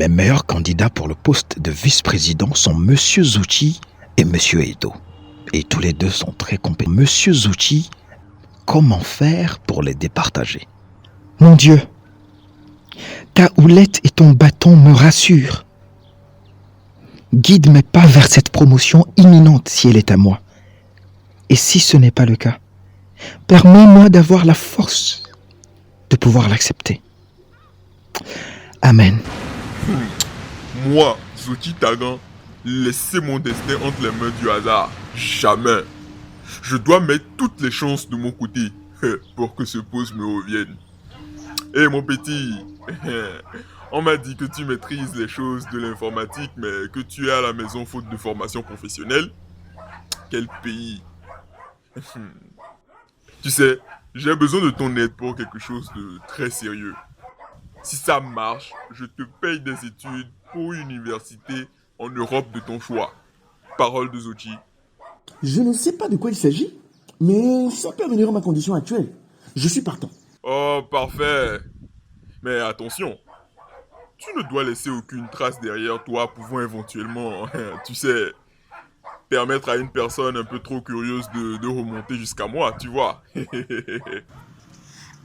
Mes meilleurs candidats pour le poste de vice-président sont Monsieur Zouchi et Monsieur Edo. Et tous les deux sont très compétents. Monsieur Zouchi, comment faire pour les départager? Mon Dieu, ta houlette et ton bâton me rassurent. Guide mes pas vers cette promotion imminente si elle est à moi. Et si ce n'est pas le cas, permets-moi d'avoir la force de pouvoir l'accepter. Amen. Moi, Zouchi Tagan, laisser mon destin entre les mains du hasard. Jamais. Je dois mettre toutes les chances de mon côté pour que ce poste me revienne. Hé mon petit, on m'a dit que tu maîtrises les choses de l'informatique, mais que tu es à la maison faute de formation professionnelle. Quel pays. Tu sais, j'ai besoin de ton aide pour quelque chose de très sérieux. Si ça marche, je te paye des études pour une université en Europe de ton choix. Parole de Zouchi. Je ne sais pas de quoi il s'agit, mais ça peut venir à ma condition actuelle. Je suis partant. Oh, parfait. Mais attention, tu ne dois laisser aucune trace derrière toi pouvant éventuellement, tu sais, permettre à une personne un peu trop curieuse de remonter jusqu'à moi, tu vois.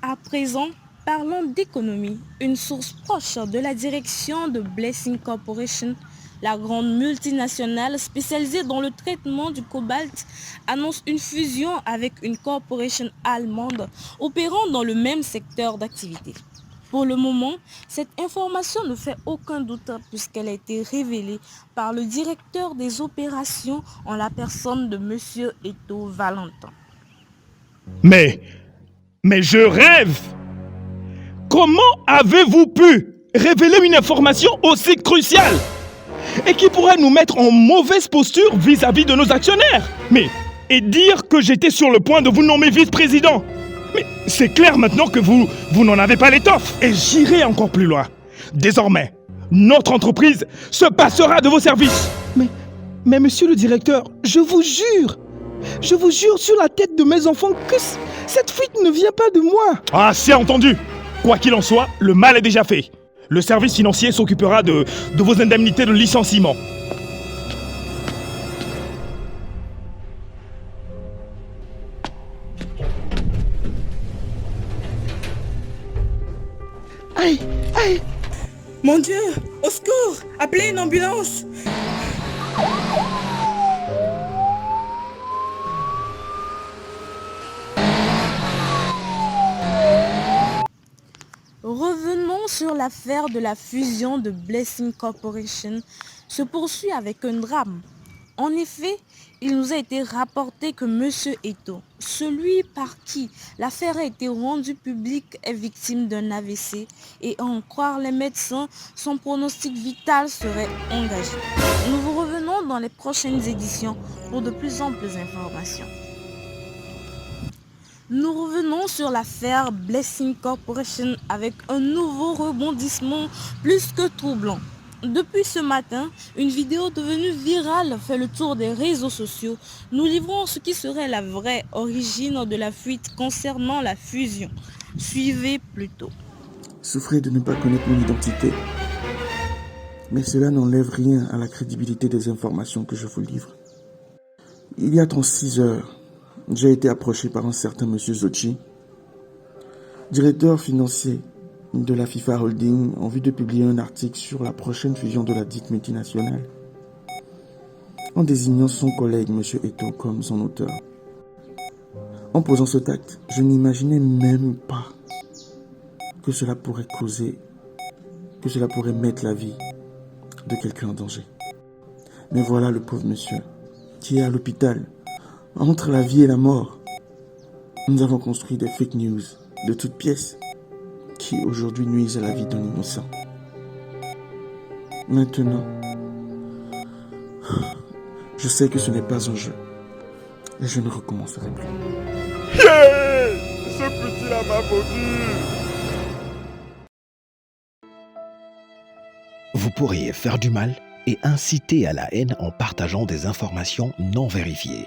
À présent, parlons d'économie. Une source proche de la direction de Blessing Corporation, la grande multinationale spécialisée dans le traitement du cobalt, annonce une fusion avec une corporation allemande opérant dans le même secteur d'activité. Pour le moment, cette information ne fait aucun doute puisqu'elle a été révélée par le directeur des opérations en la personne de M. Eto Valentin. Mais je rêve! Comment avez-vous pu révéler une information aussi cruciale et qui pourrait nous mettre en mauvaise posture vis-à-vis de nos actionnaires? Et dire que j'étais sur le point de vous nommer vice-président? Mais c'est clair maintenant que vous n'en avez pas l'étoffe. Et j'irai encore plus loin. Désormais, notre entreprise se passera de vos services. Mais monsieur le directeur, je vous jure sur la tête de mes enfants que cette fuite ne vient pas de moi. Ah, c'est entendu. Quoi qu'il en soit, le mal est déjà fait. Le service financier s'occupera de vos indemnités de licenciement. Aïe, aïe. Mon Dieu, au secours, appelez une ambulance. Revenons sur l'affaire de la fusion de Blessing Corporation se poursuit avec un drame. En effet, il nous a été rapporté que M. Eto, celui par qui l'affaire a été rendue publique, est victime d'un AVC et à en croire les médecins, son pronostic vital serait engagé. Nous vous revenons dans les prochaines éditions pour de plus amples informations. Nous revenons sur l'affaire Blessing Corporation avec un nouveau rebondissement plus que troublant. Depuis ce matin, une vidéo devenue virale fait le tour des réseaux sociaux. Nous livrons ce qui serait la vraie origine de la fuite concernant la fusion. Suivez plutôt. Souffrez de ne pas connaître mon identité. Mais cela n'enlève rien à la crédibilité des informations que je vous livre. Il y a 36 heures, j'ai été approché par un certain monsieur Zouchi, directeur financier de la FIFA Holding, en vue de publier un article sur la prochaine fusion de la dite multinationale, en désignant son collègue monsieur Eto comme son auteur. En posant cet acte, je n'imaginais même pas que cela pourrait mettre la vie de quelqu'un en danger. Mais voilà le pauvre monsieur qui est à l'hôpital, entre la vie et la mort. Nous avons construit des fake news de toutes pièces qui aujourd'hui nuisent à la vie d'un innocent. Maintenant, je sais que ce n'est pas un jeu et je ne recommencerai plus. Yeah! Ce petit-là m'a vendu. Vous pourriez faire du mal et inciter à la haine en partageant des informations non vérifiées.